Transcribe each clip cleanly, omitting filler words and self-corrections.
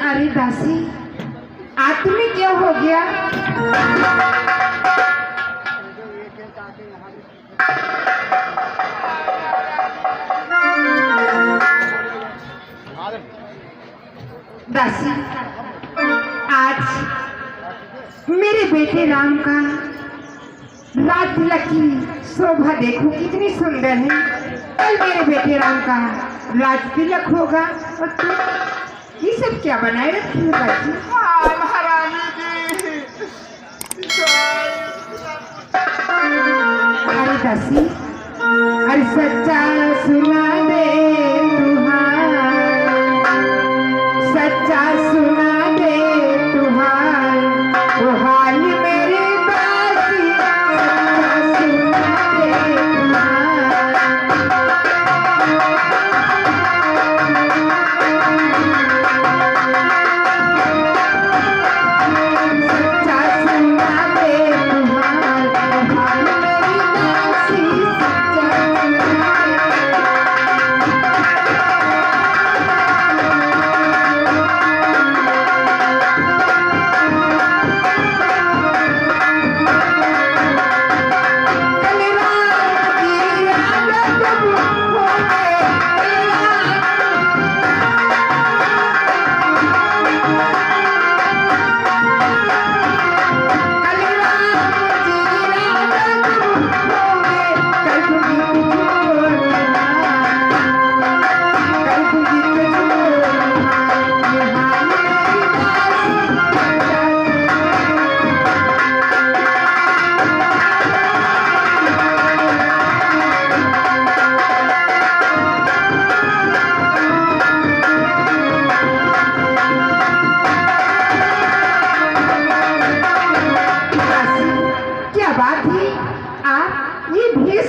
अरे दासी, आज तुम्हें क्या हो गया? दासी, आज मेरे बेटे राम का रात तिलक की शोभा देखो कितनी सुंदर है। कल मेरे बेटे राम का रात तिलक होगा और तुम ये सब क्या बनाए रखी हो बाजी? हाँ महारानी जी। अरे दासी, अरे सच्चा सुना दे तुहार, सच्चा सुना दे तुहार, वो हाल मेरे दासी, सच्चा सुना दे तुहार। सच्चा सुना दे तुहार, वो हाल मेरी दासी, सच्चा सुना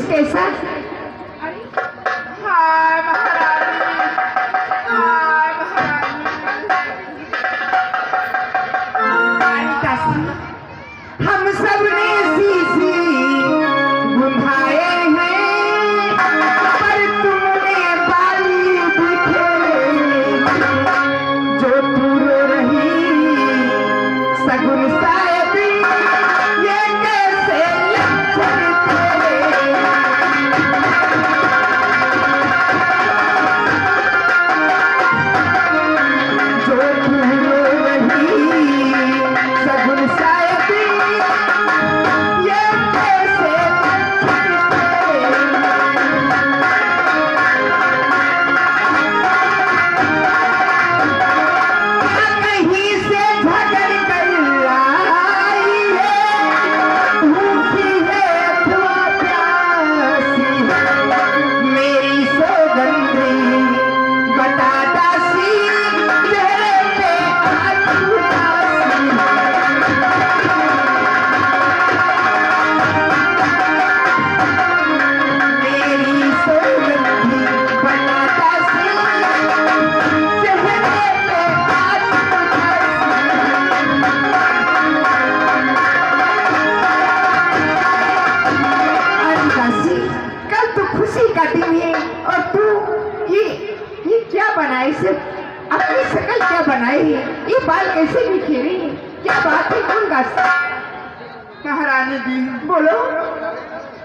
कैसा? हाँ महारानी, हाँ महारानी। हम सब ने शीशी बुंधाए हैं, पर तुमने बाली बिखेरे, जो दूर रही सगुन साहेब, ये कैसे लक्षण तेरे। जो दूर रही सगुन साहेब, ये कैसे लक्षण तेरे। कहीं से झगड़ कर लाई है, भूखी है अथवा प्यासी, मेरी सौगंधी बता दासी, चेहरे पे आज उदासी। मेरी सौगंधी बता दासी, चेहरे पे आज उदासी। अरे दासी, कल तो खुशी का दिन है और तू ये क्या बनाए से अपनी शकल क्या बनाई है? ये बाल कैसे बिखेरे हैं? क्या बात है? कौन गाता? महारानी जी, बोलो।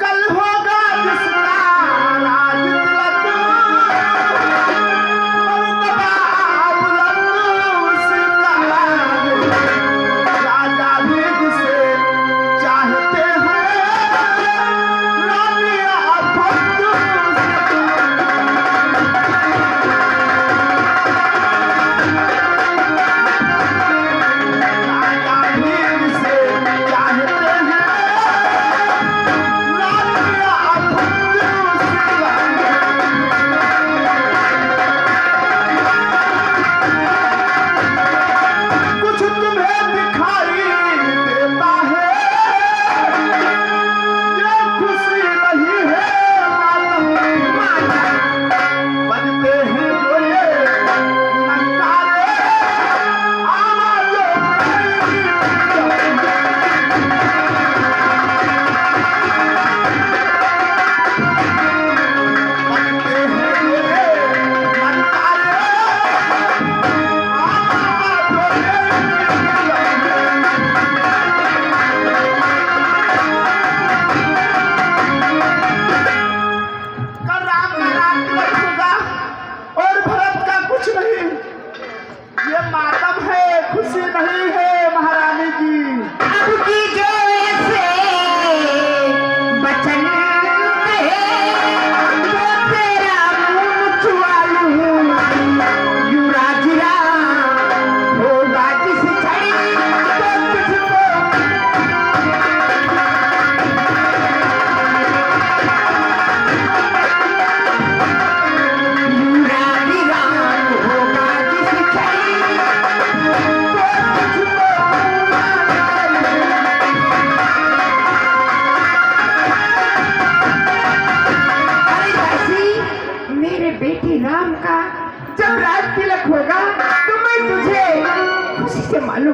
कल होगा जिसका राज तिलक, मर्तबा बुलंद उसका, राजा भी जिसे चाहते हैं, रानियां भक्त उसकी। राजा भी जिसे चाहते हैं,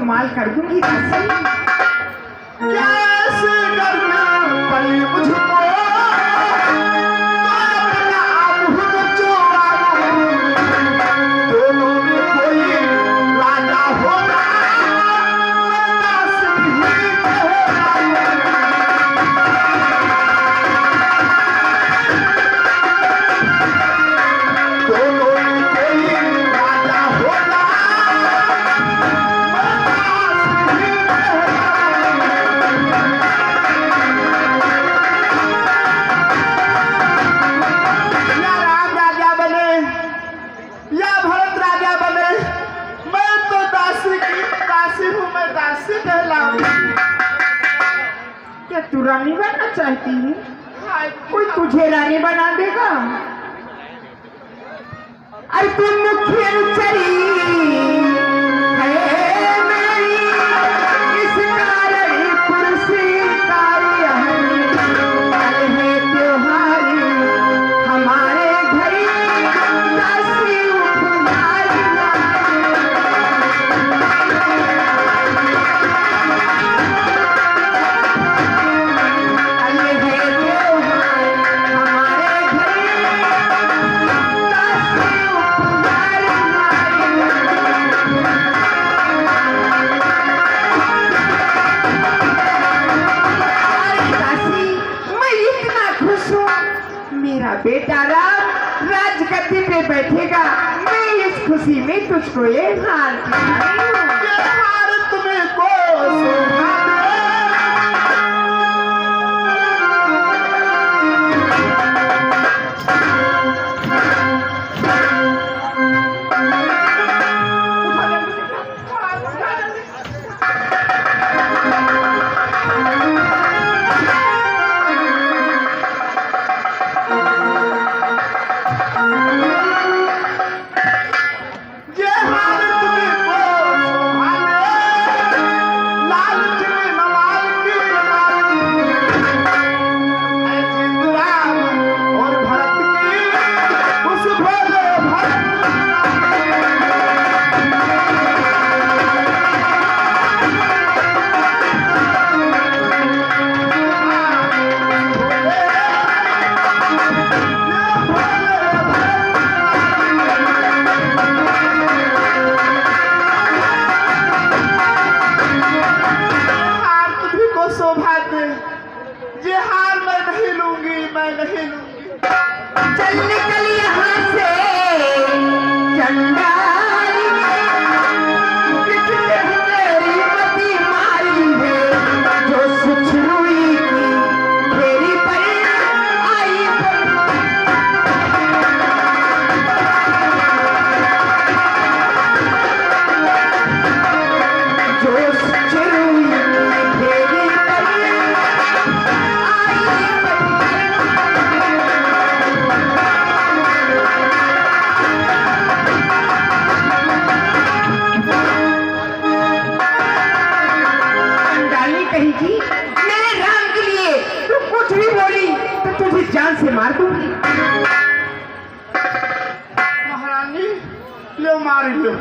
धमाल कर दूंगी दासी। कैसे करना पड़ी मुझको अपना आप खुद चुराऊं। दोनों में कोई राजा होगा मैं दास ही कहलाऊं। दोनों में कोई राजा होगा या राम राजा बने या भरत राजा बने, मैं तो दासी की दासी हूँ, मैं दासी कहलाऊं। क्या तू रानी बनना चाहती है? हाय, कोई तुझे रानी बना देगा? अरे तुम मुख्य अनुचरी है मेरी, इस कारण पुरस्कारी है त्योहारी हमारे घर दासी उपहारी। अरे है त्योहार हमारे घर दासी उपहारी। अरे दासी, मैं इतना खुश हूँ, मेरा बेटा राम राजगद्दी पे बैठेगा। मैं इस खुशी में तुझको ये हार खिलाई हूँ। ये हार तुम्हें को शोभा दे। ये हार तुम्हें को शोभा दे। लालच में नवाल की मारी। ऐ जिंदराम और भरत की उस भोले भरत हार तुम्ही को शोभा दे। ये हार मैं नहीं लूंगी, मैं नहीं लूंगी। चल निकल यहाँ से चंडाली, कितने तेरी मती मारी है, जो सुछरुई की फेरी पर आई जो सुछरुई की फेरी पर आई चंडाली कहेगी मेरे राम के लिए तू कुछ भी बोली तो तुझे जान से मार दूंगी। महारानी ले मार लो,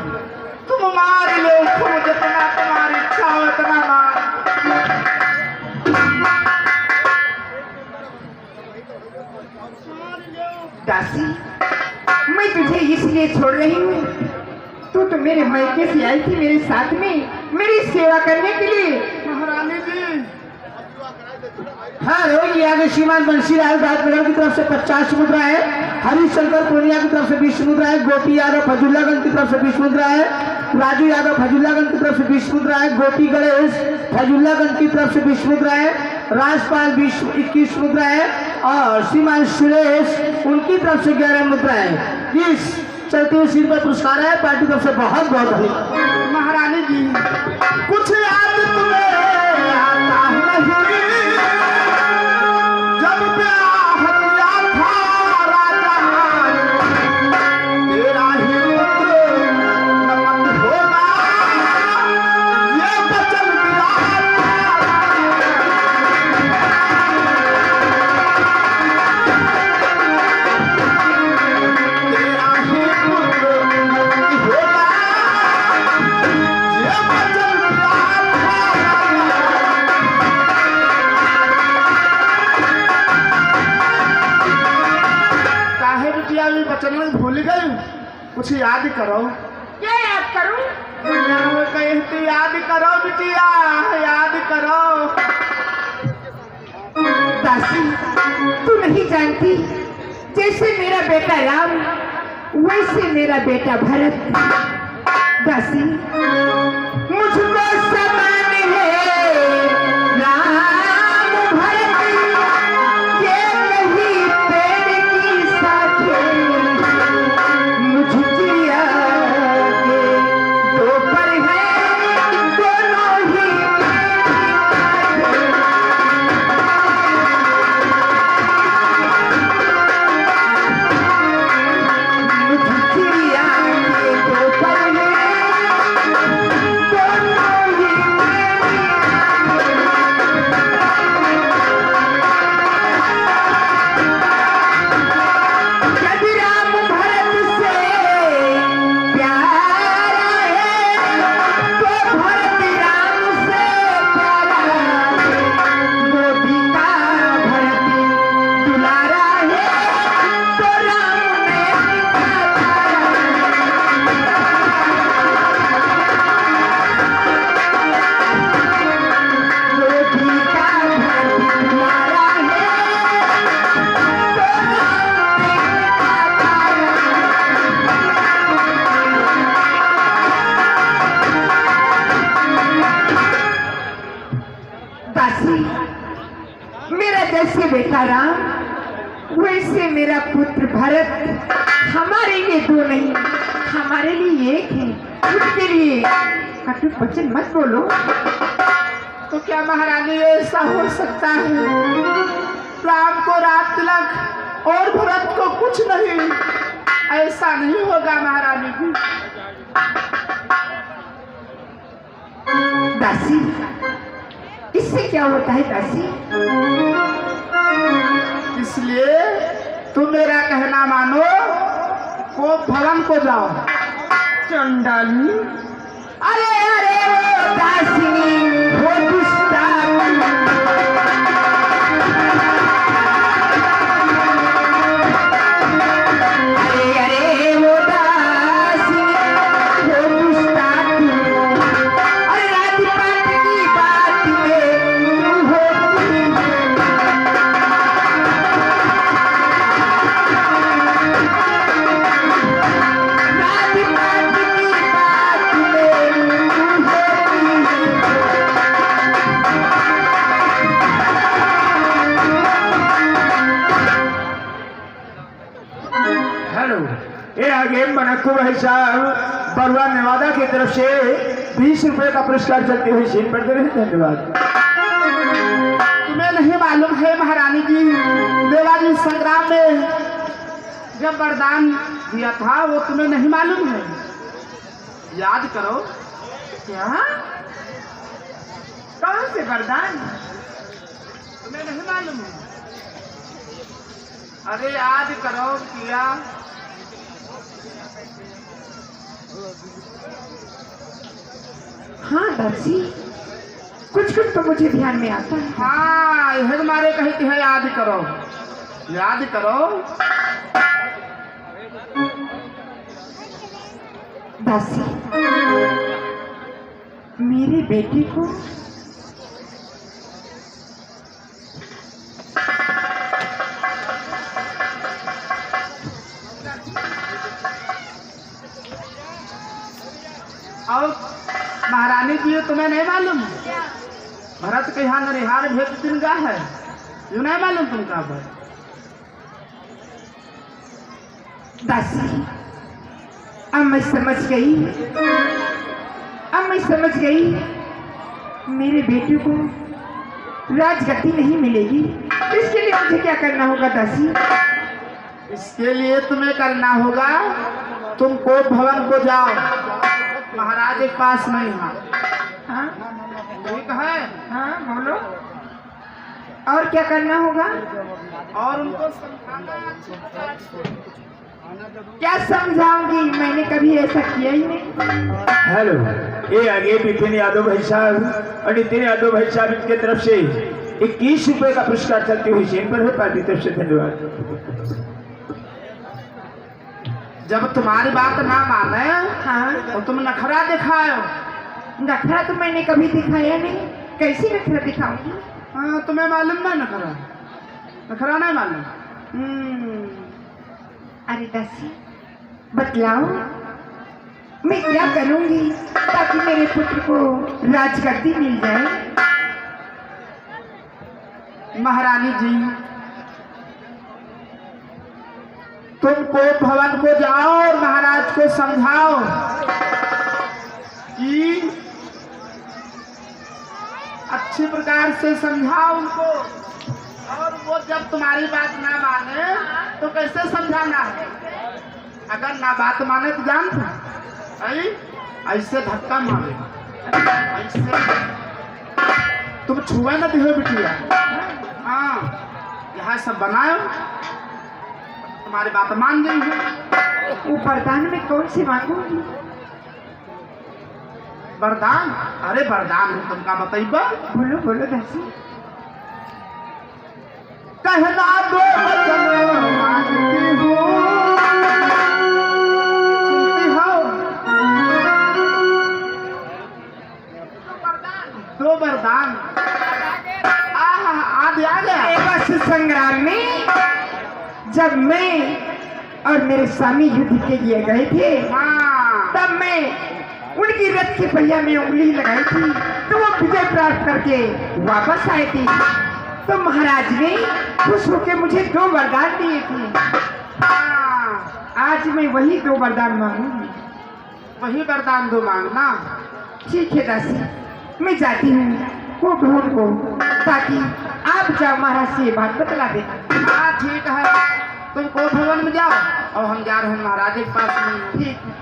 तुम मार लो, तुम जितना तुम्हारी इच्छा हो उतना मार। दासी, मैं तुझे इसलिए छोड़ रही हूँ, तू तो मेरे मायके से आई थी मेरे साथ में मेरी सेवा करने के लिए। महारानी जी हाँ रोगी आगे श्रीमान बंसीलाल दादनगर की तरफ से 50 मुद्रा है, हरिशंकर पूर्णिया की तरफ से 20 मुद्रा है, गोपी यादव फजुल्लागंज की तरफ से 20 मुद्रा है, राजू यादव फजुल्लागंज की तरफ से 20 मुद्रा है, गोपी गणेश फजुल्लागंज की तरफ से 20 मुद्रा है, राजपाल 21 मुद्रा है और श्रीमान सुरेश उनकी तरफ से 11 मुद्रा है। इस चलते हुए सिर पर पुरस्कार है, पार्टी तरफ से बहुत बहुत धन्यवाद। महारानी जी कुछ याद तुम्हें आता नहीं, जब ब्याह किया था राजा तेरा ही पुत्र नमन होगा, ये वचन दिया तेरा ही पुत्र नमन होगा, ये वचन दिया चरण भूल गई, कुछ याद करो। क्या याद करूं? कहती याद करो बिटिया, याद करो। दासी, तू नहीं जानती, जैसे मेरा बेटा राम वैसे मेरा बेटा भरत। दासी, मुझको समान है राम भरत, ये नहीं पेड़ की शाखें, मुझ जिया के दो पर है दोनों ही मेरा जैसे बेटा राम वैसे मेरा पुत्र भरत, हमारे लिए दो नहीं, हमारे लिए एक है। उसके लिए कटु वचन मत बोलो। तो क्या महारानी ऐसा हो सकता है? राम को रात तिलक और भरत को कुछ नहीं, ऐसा नहीं होगा महारानी जी। दासी, इससे क्या होता है दासी? इसलिए तुम मेरा कहना मानो, को भवन को जाओ। चंडाली, अरे अरे वो दासिनी, वो दुष्टानी, अरे अरे वो दासिनी, वो दुष्टानी, अरे राजपाट की बात में तू होती है। हेलो, ये आगे मनक्कू भाई साहब बरुआ नेवादा की तरफ से 20 रुपए का पुरस्कार चलते हुए सीन पर दे रहे हैं। धन्यवाद। तुम्हें नहीं मालूम है महारानी जी, देवाजी संग्राम में जब वरदान दिया था वो तुम्हें नहीं मालूम है? याद करो। क्या? कौन से वरदान? तुम्हें नहीं मालूम है? अरे याद करो किया। हाँ दासी, कुछ कुछ तो मुझे ध्यान में आता है। हाँ, यह तुम्हारे कहते हैं याद करो, याद करो। दासी, मेरे बेटे को और महारानी जी तुम्हें नहीं मालूम? भरत के यहाँ नरिहार भेद दिन का है, यूँ नहीं मालूम तुमका? दासी, अब मैं समझ गई, अब मैं समझ गई। मेरे बेटे को राजगद्दी नहीं मिलेगी, इसके लिए मुझे क्या करना होगा दासी? इसके लिए तुम्हें करना होगा, तुम कोप भवन को जाओ, महाराज के पास नहीं। हाँ ठीक है? हाँ बोलो, और क्या करना होगा? और उनको समझाना। क्या समझाऊंगी, मैंने कभी ऐसा किया ही नहीं। हेलो, ये आगे बिपिन यादव भाई साहब और नितिन यादव भाई साहब इनके तरफ से 21 रुपए का पुरस्कार चलते हुए सीन पर है। पार्टी तरफ से धन्यवाद। जब तुम्हारी बात ना माने हाँ, तो तुम नखरा दिखाओ। नखरा तो मैंने कभी दिखाया नहीं, कैसी नखरा दिखाऊंगी? हाँ, तुम्हें मालूम ना नखरा? नखरा नहीं मालूम? अरे दासी बतलाओ, मैं क्या करूंगी ताकि मेरे पुत्र को राजगद्दी मिल जाए? महारानी जी, तुम कोप भवन को जाओ और महाराज को समझाओ कि अच्छी प्रकार से समझाओ उनको, और वो जब तुम्हारी बात ना माने तो कैसे समझाना है? अगर ना बात माने तो जानते ऐसे धक्का मारे, ऐसे तुम छुए न दिहो बिटिया। हाँ, यहाँ सब बनाओ, तुम्हारी बात मान गई है। वो वरदान में कौन से मांगूंगी? वरदान? अरे वरदान है तुमका बताइबा। बोलो बोलो दासी। कहना दो वचन मांगती हूँ, सुनती हो? दो वरदान। आ गया। बस संग्राम में जब मैं और मेरे स्वामी युद्ध के लिए गए थे, हाँ, तब मैं उनकी रथ के पहिया में उंगली लगाई थी तो वो विजय प्राप्त करके वापस आए थे। तो महाराज ने खुश होकर मुझे 2 वरदान दिए थे। हाँ, आज मैं वही 2 वरदान मांगूंगी। वही वरदान दो मांगना। ठीक है दासी, मैं जाती हूँ वो ढूंढ को, ताकि आप जाओ महाराज से ये बात बतला देना। हाँ ठीक है, तुम को भवन में जाओ और हम जा रहे हैं महाराज के पास में। ठीक है।